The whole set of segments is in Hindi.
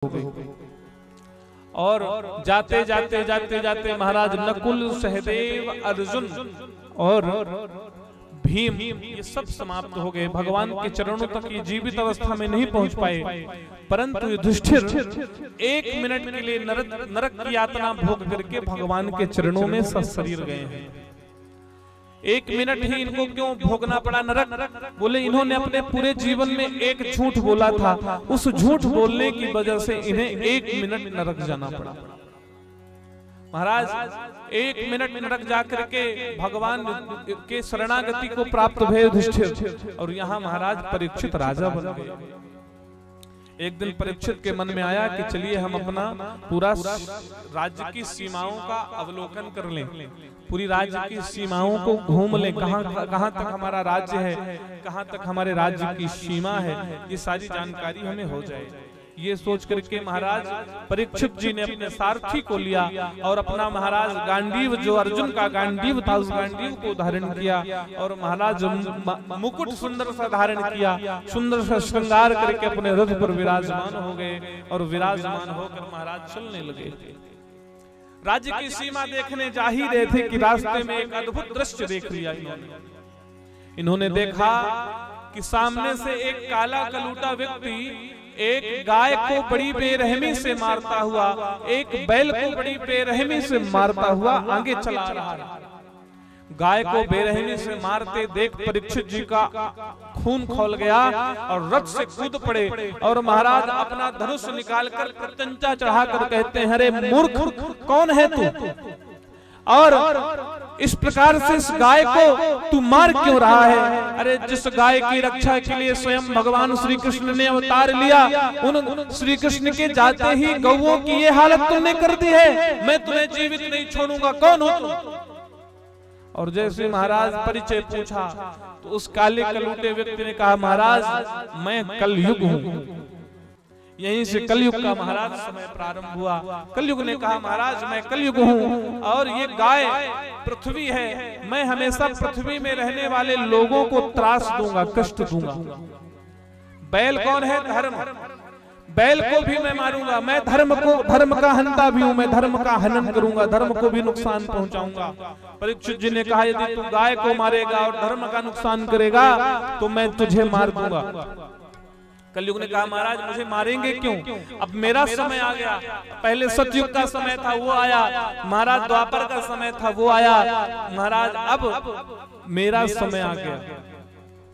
हो गई। और जाते जाते जाते जाते महाराज नकुल, सहदेव, अर्जुन और भीम ये सब समाप्त हो गए। भगवान के चरणों तक ये जीवित अवस्था में नहीं पहुंच पाए, परंतु युधिष्ठिर 1 मिनट के लिए नरक की यातना भोग करके भगवान के चरणों में सशरीर गए हैं। 1 मिनट ही इनको क्यों भोगना पड़ा नरक? बोले इन्होंने अपने पूरे जीवन में एक झूठ बोला था, उस झूठ बोलने की वजह से इन्हें 1 मिनट नरक जाना पड़ा। महाराज 1 मिनट नरक जाकर के भगवान के शरणागति को प्राप्त हुए युधिष्ठिर, और यहाँ महाराज परीक्षित राजा बन गए। एक दिन परीक्षित के मन में आया कि चलिए हम अपना पूरा राज्य की सीमाओं का अवलोकन कर लें, पूरी राज्य की सीमाओं को घूम लें, कहां तक हमारा राज्य है, कहां तक हमारे राज्य की सीमा है, ये सारी जानकारी हमें हो जाए। ये सोच करके महाराज परीक्षित जी ने अपने सारथी को लिया और अपना महाराज गांडीव, जो अर्जुन का गांडीव था, उस गांडीव को धारण किया और महाराज मुकुट सुंदर सा धारण किया, सुंदर सा श्रृंगार करके अपने रथ पर विराजमान हो गए और विराजमान होकर महाराज चलने लगे। राज्य की सीमा देखने जा ही रहे थे कि रास्ते में एक अद्भुत दृश्य देख लिया इन्होंने देखा कि सामने से एक काला कलूटा व्यक्ति एक गाय को बड़ी बेरहमी से मारता हुआ, एक बैल को बड़ी बेरहमी से मारता हुआ आगे चला रहा है। गाय को बेरहमी से मारते देख परीक्षित जी का खून खौल गया और रथ से कूद पड़े और महाराज अपना धनुष निकालकर प्रत्यंचा चढ़ाकर कहते हैं, अरे मूर्ख, कौन है तू और इस प्रकार से इस गाय को तू मार क्यों रहा है? अरे जिस गाय की रक्षा के लिए स्वयं भगवान श्री कृष्ण ने अवतार लिया, उन श्री कृष्ण के जाते ही गौओं की ये हालत तुमने कर दी है, मैं तुम्हें जीवित नहीं छोड़ूंगा, कौन हो तुम? और जैसे महाराज परिचय पूछा तो उस काले कलूटे व्यक्ति ने कहा, महाराज मैं कलयुग हूँ। यहीं से कलयुग का महाराज समय प्रारंभ हुआ। कलयुग ने कहा, महाराज मैं कलयुग हूँ और ये गाय पृथ्वी है, मैं हमेशा पृथ्वी में रहने वाले लोगों को त्रास दूंगा, कष्ट दूंगा। बैल कौन है? धर्म, बैल को भी मैं मारूंगा, मैं धर्म का हंता भी हूँ, मैं धर्म का हनन करूंगा, धर्म को भी नुकसान पहुंचाऊंगा। परीक्षित जी ने कहा, यदि तू गाय को मारेगा और धर्म का नुकसान करेगा तो मैं तुझे मार दूंगा। कलयुग ने कहा, महाराज मुझे मारेंगे क्यों? अब मेरा समय आ गया। पहले सतयुग का समय था वो आया, महाराज द्वापर का समय था वो आया, महाराज अब मेरा समय आ गया।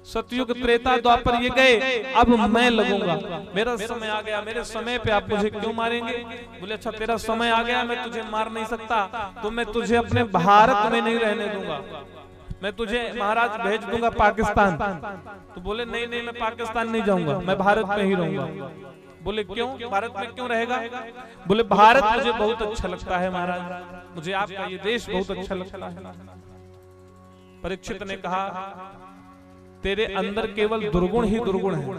सतयुग, त्रेता, द्वापर ये गए, अब मैं लगूंगा, मेरा समय आ गया, मेरे समय पे आप मुझे क्यों मारेंगे? बोले अच्छा तेरा समय आ गया, मैं तुझे मार नहीं सकता, तो मैं तुझे अपने भारत में नहीं रहने दूंगा, मैं तुझे महाराज भेज दूंगा पाकिस्तान। तो बोले नहीं नहीं, मैं पाकिस्तान नहीं जाऊंगा, मैं भारत में ही रहूंगा। बोले क्यों? भारत में क्यों रहेगा? बोले भारत मुझे बहुत अच्छा लगता है महाराज, मुझे आपका ये देश बहुत अच्छा लगता है। परीक्षित ने कहा, तेरे अंदर केवल दुर्गुण ही दुर्गुण है,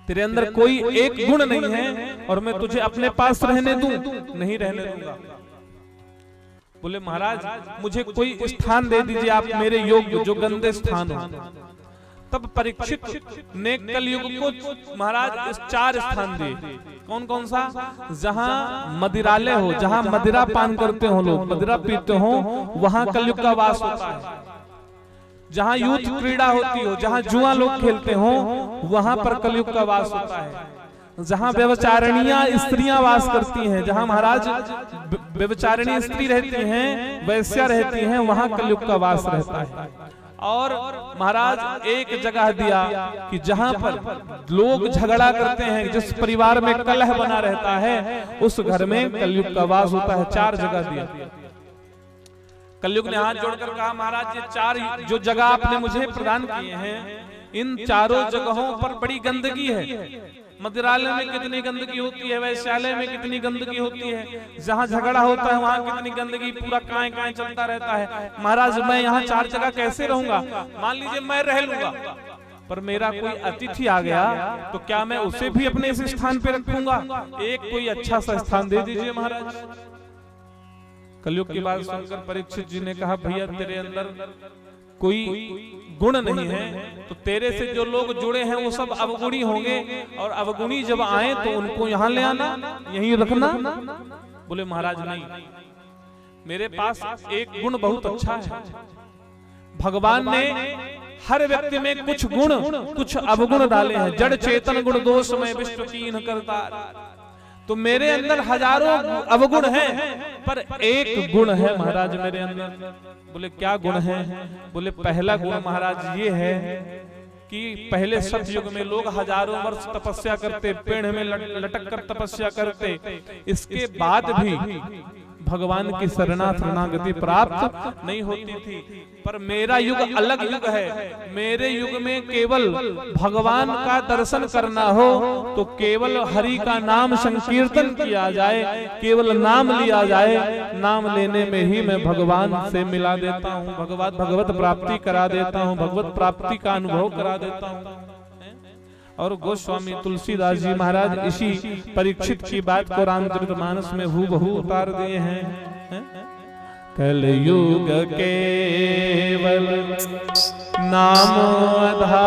तेरे अंदर कोई एक गुण नहीं है और मैं तुझे अपने पास रहने दूं? नहीं रहने दूंगा। बोले महाराज मुझे कोई स्थान दे दीजिए आप मेरे योग्य, जो गंदे स्थान हो। तब परीक्षित ने कलयुग को महाराज 4 स्थान दिए। कौन कौन सा? जहां मदिरालय हो, जहां मदिरा पान करते हो लोग, मदिरा पीते हो, वहां कलयुग का वास होता है। जहां यूथ क्रीड़ा होती हो, जहां जुआ लोग खेलते हो, वहां पर कलयुग का वास होता है। जहां व्यभिचारिणियां स्त्रियां वास करती हैं, जहां महाराज व्यभिचारिणी स्त्री रहती हैं, वैश्या रहती हैं, वहां कलयुग का वास रहता है। और महाराज एक जगह दिया कि जहां पर लोग झगड़ा करते हैं, जिस परिवार में कलह बना रहता है, उस घर में कलयुग का वास होता है। 4 जगह दिया। कलयुग ने हाथ जोड़कर कहा, महाराज ये 4 जो जगह आपने मुझे प्रदान किए हैं, इन चारों जगहों पर बड़ी गंदगी है। मदिरालय में कितनी गंदगी होती है, वैश्यालय में कितनी गंदगी होती है, जहाँ झगड़ा होता है वहाँ कितनी गंदगी, पूरा काएं काएं चलता रहता है। महाराज मैं यहाँ 4 जगह कैसे रहूंगा? मान लीजिए मैं रह लूंगा, पर मेरा कोई अतिथि आ गया तो क्या मैं उसे भी अपने इस स्थान पे रखूंगा? एक कोई अच्छा सा स्थान दे दीजिए महाराज। कलयुग की बात सुनकर परीक्षित जी ने कहा, भैया तेरे अंदर कोई गुण नहीं है, तो तेरे से जो लोग जुड़े हैं वो सब अवगुणी होंगे, और अवगुणी जब आए तो उनको यहाँ ले आना, यहीं रखना। बोले महाराज नहीं, मेरे पास एक गुण बहुत अच्छा है। भगवान ने हर व्यक्ति में कुछ गुण कुछ अवगुण डाले हैं। जड़ चेतन गुण दोष में विश्व कीन करता, तो मेरे अंदर हजारों अवगुण हैं, पर एक गुण है महाराज मेरे अंदर। बोले क्या गुण है? बोले पहला गुण महाराज ये है कि पहले सतयुग में लोग हजारों वर्ष तपस्या करते, पेड़ में लटक कर तपस्या करते, इसके बाद भी भगवान की शरणागति प्राप्त नहीं होती थी। पर मेरा युग अलग युग है। मेरे युग में केवल भगवान का दर्शन करना हो तो केवल हरि का नाम संकीर्तन किया जाए, केवल नाम लिया जाए, नाम लेने में ही मैं भगवान से मिला देता हूँ, भगवत प्राप्ति करा देता हूँ, भगवत प्राप्ति का अनुभव करा देता हूँ। और गोस्वामी तुलसीदास जी महाराज इसी परीक्षित की बात को रामचरितमानस में हूबहू उतार दिए हैं। कलयुग केवल नाम आधारा,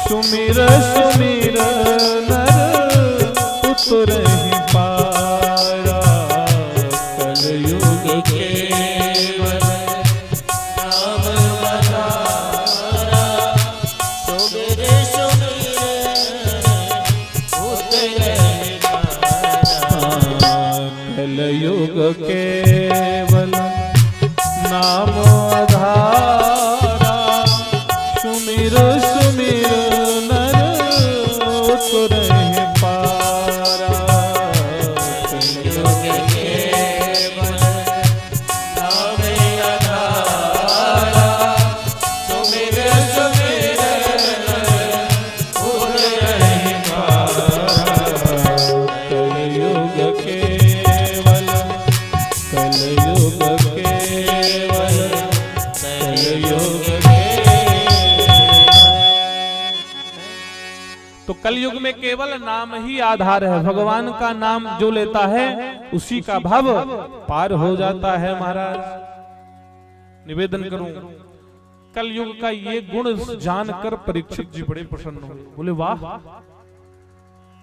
सुमिर सुमिर नर उतरहि पारा। कलयुग केवल नाम आधारा, सुमिर कलयुग केवल नाम आधारा, सुमिर सुमिर नर उतरहि पारा। कलयुग केवल नाम आधारा, सुमिर सुमिर नर उतरहि पारा। कलयुग केवल तो कलयुग में केवल नाम ही आधार है। भगवान का नाम जो लेता है उसी का भव पार हो जाता है। महाराज निवेदन करूं, कलयुग का ये गुण जानकर परीक्षित जी बड़े प्रसन्न हुए। बोले वाह,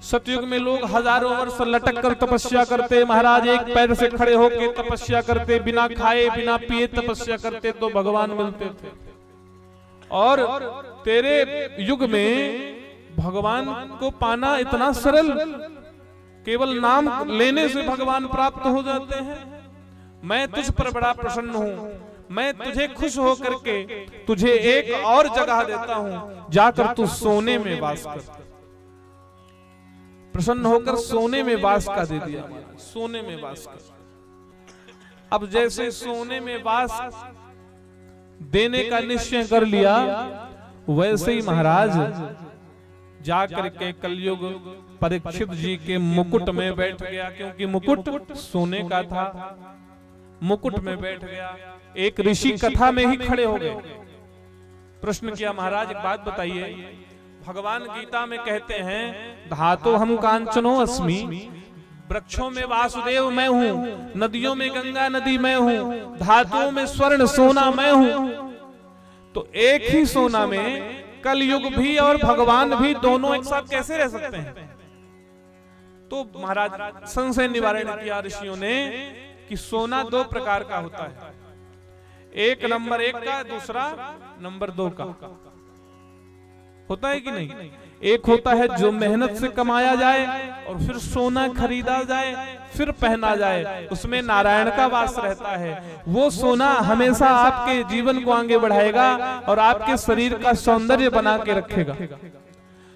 सतयुग में लोग हजारों वर्ष लटक कर तपस्या करते, महाराज एक पैर से खड़े होकर तपस्या करते, बिना खाए बिना पिए तपस्या करते तो भगवान मिलते थे। और तेरे युग में भगवान को पाना इतना सरल, केवल नाम लेने से भगवान प्राप्त हो जाते हैं। मैं तुझ पर बड़ा प्रसन्न हूँ, मैं तुझे खुश होकर के तुझे एक और जगह देता हूँ, जाकर तू सोने में वास कर। प्रसन्न होकर सोने में वास का दे दिया, सोने में वास कर। अब जैसे सोने में वास देने का निश्चय कर लिया, वैसे ही महाराज जाकर के कलयुग परीक्षित जी के मुकुट में बैठ गया, क्योंकि मुकुट सोने का था। मुकुट में बैठ गया। एक ऋषि कथा में ही खड़े हो गए। प्रश्न किया, महाराज एक बात बताइए, भगवान गीता में कहते हैं धातो हम कांचनो अस्मि, वृक्षों में वासुदेव मैं हूँ, नदियों में गंगा नदी मैं हूँ, धातुओं में स्वर्ण सोना मैं हूँ। तो एक ही सोना में कलयुग भी और भगवान भी दोनों एक साथ कैसे रह सकते हैं? तो महाराज संशय निवारण किया ऋषियों ने कि सोना दो प्रकार का होता है, एक नंबर 1 का, दूसरा नंबर 2 का। होता है कि नहीं? एक होता है जो मेहनत से कमाया जाए और फिर सोना खरीदा जाए, फिर पहना जाए, उसमें नारायण का वास रहता है। वो सोना हमेशा आपके जीवन को आगे बढ़ाएगा और आपके शरीर का सौंदर्य बना के रखेगा।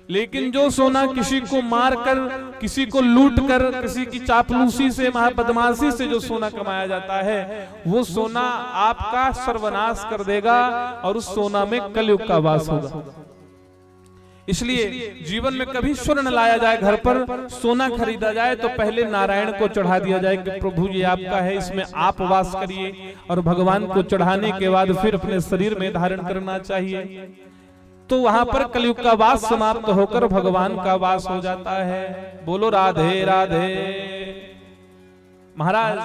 लेकिन जो सोना किसी को मार कर, किसी को लूट कर, किसी की चापलूसी से, बदमाशी से जो सोना कमाया जाता है, वो सोना आपका सर्वनाश कर देगा और उस सोना में कलयुग का वास होगा। इसलिए जीवन में कभी स्वर्ण लाया जाए, घर पर सोना खरीदा जाए, तो पहले नारायण को चढ़ा दिया जाए कि प्रभु ये आपका है, इसमें आप वास करिए, और भगवान को चढ़ाने के बाद फिर अपने शरीर में धारण करना चाहिए। तो वहां पर कलयुग का वास समाप्त होकर भगवान का वास हो जाता है। बोलो राधे राधे। महाराज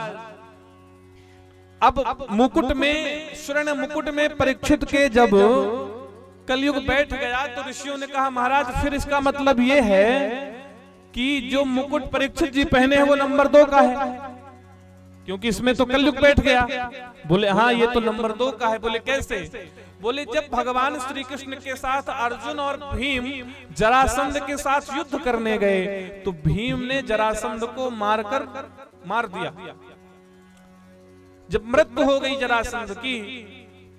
अब मुकुट में, स्वर्ण मुकुट में परीक्षित के जब कलयुग बैठ गया तो ऋषियों ने कहा महाराज फिर इसका मतलब ये है कि जो मुकुट परीक्षित जी पहने हैं वो नंबर 2 का है, क्योंकि इसमें तो कलयुग बैठ गया। बोले हाँ ये तो नंबर 2 का है। बोले कैसे? बोले जब भगवान श्री कृष्ण के साथ अर्जुन और भीम जरासंध के साथ युद्ध करने गए तो भीम ने जरासंध को मार दिया। जब मृत्यु हो गई जरासंध की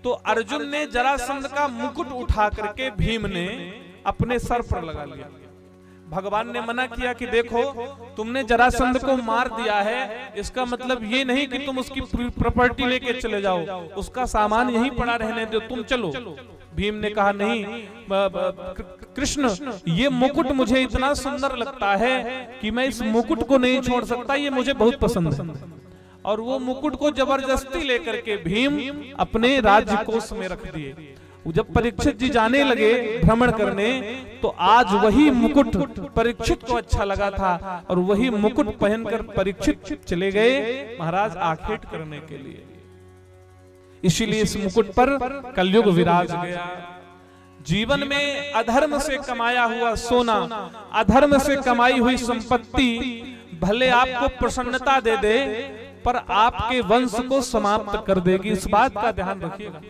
तो अर्जुन ने जरासंध का मुकुट उठा करके भीम ने अपने सर पर लगा लिया। भगवान ने मना किया कि देखो तुमने जरासंध को मार दिया है, इसका मतलब ये नहीं कि तुम उसकी प्रॉपर्टी लेके चले जाओ, उसका सामान यहीं पड़ा रहने दो, तुम चलो। भीम ने कहा नहीं कृष्ण, ये मुकुट मुझे इतना सुंदर लगता है कि मैं इस मुकुट को नहीं छोड़ सकता, ये मुझे बहुत पसंद है। और वो मुकुट को जबरदस्ती लेकर के भीम अपने राज्य कोष में रख दिए। जब परीक्षित जी जाने लगे भ्रमण करने तो आज वही मुकुट परीक्षित को अच्छा लगा था और वही मुकुट पहनकर परीक्षित चले गए महाराज आखेट करने के लिए। इसीलिए इस मुकुट पर कलयुग विराज गया। जीवन में अधर्म से कमाया हुआ सोना, अधर्म से कमाई हुई संपत्ति भले आपको प्रसन्नता दे दे पर आपके वंश को समाप्त कर देगी, इस बात का ध्यान रखिएगा।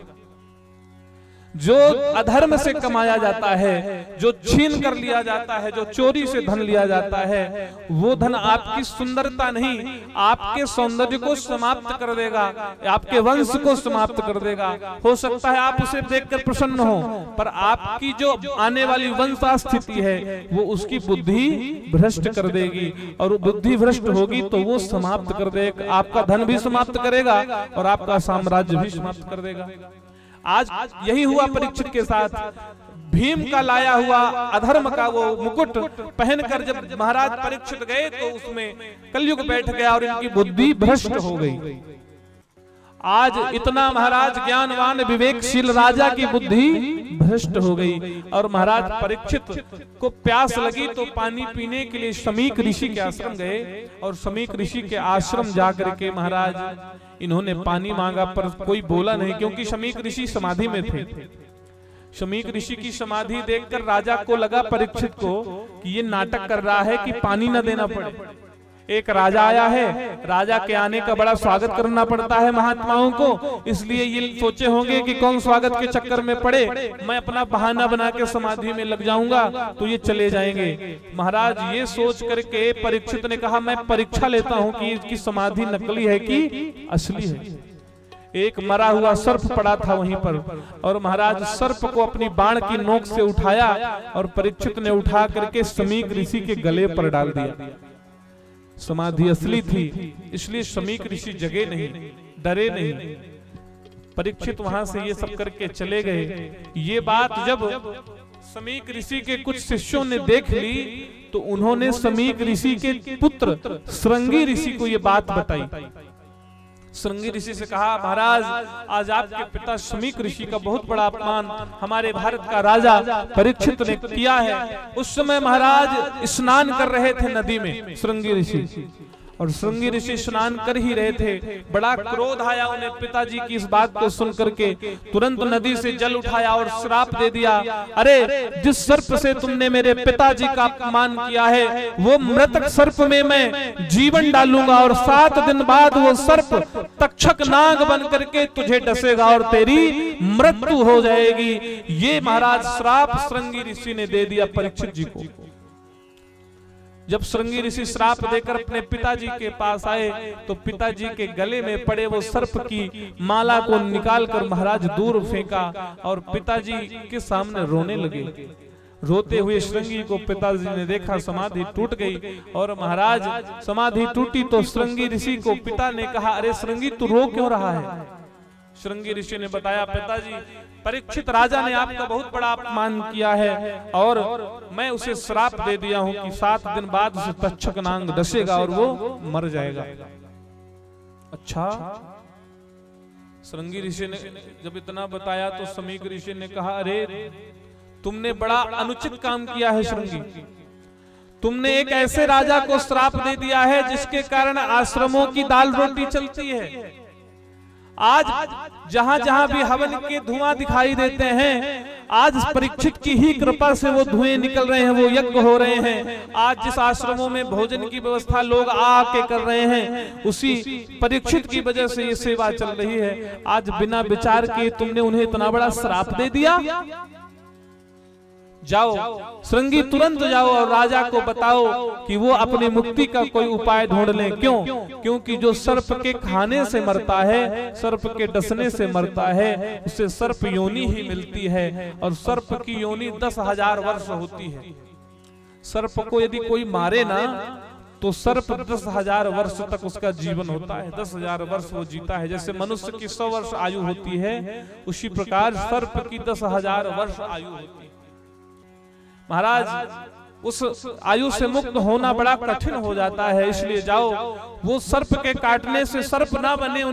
जो अधर्म से कमाया जाता है, जो छीन कर लिया जाता है, जो चोरी से धन लिया जाता है, वो धन आपकी सुंदरता नहीं आपके सौंदर्य को समाप्त कर देगा, आपके वंश को समाप्त कर देगा। हो सकता है आप उसे देखकर प्रसन्न हो पर आपकी जो आने वाली वंशा स्थिति है वो उसकी बुद्धि भ्रष्ट कर देगी और बुद्धि भ्रष्ट होगी तो वो समाप्त कर देगा, आपका धन भी समाप्त करेगा और आपका साम्राज्य भी समाप्त कर देगा। आज यही हुआ परीक्षित के साथ। भीम का लाया हुआ अधर्म का वो मुकुट पहनकर जब महाराज परीक्षित गए तो उसमें कलयुग बैठ गया और इनकी बुद्धि भ्रष्ट हो गई। आज इतना महाराज ज्ञानवान विवेकशील राजा की बुद्धि भ्रष्ट हो गई और महाराज परीक्षित को प्यास लगी तो पानी पीने के लिए शमीक ऋषि के आश्रम गए और शमीक ऋषि के आश्रम जाकर के महाराज इन्होंने पानी मांगा पर कोई बोला नहीं, क्योंकि शमीक ऋषि समाधि में थे। शमीक ऋषि की समाधि देखकर राजा को लगा परीक्षित को कि ये नाटक कर रहा है कि पानी न देना पड़े। एक राजा आया है, राजा के आने का बड़ा स्वागत करना पड़ता है महात्माओं को, इसलिए ये सोचे होंगे कि कौन स्वागत के चक्कर में पड़े, मैं अपना बहाना बना के समाधि में लग जाऊंगा तो ये चले जाएंगे। महाराज ये सोच करके परीक्षित ने कहा मैं परीक्षा लेता हूं कि इसकी समाधि नकली है कि असली है। एक मरा हुआ सर्प पड़ा था वहीं पर और महाराज सर्प को अपनी बाण की नोक से उठाया और परीक्षित ने उठा करके शमीक ऋषि के गले पर डाल दिया। समाधि असली थी इसलिए शमीक ऋषि जगे नहीं, डरे नहीं। परीक्षित वहां से ये सब करके चले गए। ये बात जब शमीक ऋषि के कुछ शिष्यों ने देख ली तो उन्होंने शमीक ऋषि के पुत्र श्रृंगी ऋषि को ये बात बताई। श्रृंगी ऋषि से कहा महाराज आज आपके पिता शमीक ऋषि का बहुत बड़ा अपमान हमारे भारत का राजा परीक्षित ने किया है। उस समय महाराज स्नान कर रहे थे नदी में श्रृंगी ऋषि, और श्रृंगी ऋषि स्नान कर ही रहे थे। बड़ा क्रोध आया उन्हें पिताजी की इस बात को सुन करके, तुरंत नदी से जल उठाया और श्राप दे दिया, अरे जिस सर्प से तुमने मेरे पिताजी का अपमान किया है वो मृतक सर्प में मैं जीवन डालूंगा और 7 दिन बाद वो सर्प तक्षक नाग बन करके तुझे डसेगा और तेरी मृत्यु हो जाएगी। ये महाराज श्राप श्रृंगी ऋषि ने दे दिया परीक्षित जी को। जब श्रृंगी ऋषि श्राप देकर अपने पिताजी के पास आए तो पिताजी के गले में पड़े वो सर्प की माला को निकालकर महाराज दूर फेंका और पिताजी के सामने रोने लगे। रोते हुए श्रृंगी को पिताजी ने देखा, समाधि टूट गई और महाराज समाधि टूटी तो श्रृंगी ऋषि को पिता ने कहा, अरे श्रृंगी तू रो क्यों रहा है? श्रृंगी ऋषि ने बताया, पिताजी परीक्षित राजा ने आपका बहुत बड़ा अपमान किया है और मैं उसे श्राप दे दिया हूं कि 7 दिन बाद उसे तक्षक नाग डसेगा और वो मर जाएगा। अच्छा, श्रृंगी ऋषि ने जब इतना बताया तो शमीक ऋषि ने कहा, अरे तुमने बड़ा अनुचित काम किया है श्रृंगी, तुमने एक ऐसे राजा को श्राप दे दिया है जिसके कारण आश्रमों की दाल रोटी चलती है। आज जहां जहां भी हवन के धुआं दिखाई देते हैं, आज परीक्षित की ही कृपा से वो धुएं निकल रहे हैं, वो यज्ञ हो रहे हैं। आज जिस आश्रमों में भोजन की व्यवस्था लोग आके कर रहे हैं, उसी परीक्षित की वजह से ये सेवा चल रही है। आज बिना विचार किए तुमने उन्हें इतना बड़ा श्राप दे दिया। जाओ श्रृंगी, तुरंत जाओ और राजा को बताओ कि वो अपनी मुक्ति का कोई उपाय ढूंढ लें। क्यों? क्योंकि जो सर्प के खाने से मरता है, सर्प के डसने से मरता है, उसे सर्प योनि ही मिलती है। और सर्प की योनि 10,000 वर्ष होती है। सर्प को यदि कोई मारे ना तो सर्प 10,000 वर्ष तक उसका जीवन होता है। 10,000 वर्ष वो जीता है। जैसे मनुष्य की 100 वर्ष आयु होती है, उसी प्रकार सर्प की 10,000 वर्ष आयु होती है। महाराज, उस आयु से मुक्त होना बड़ा कठिन हो जाता है। इसलिए जाओ, वो सर्प के काटने से सर्प ना बने।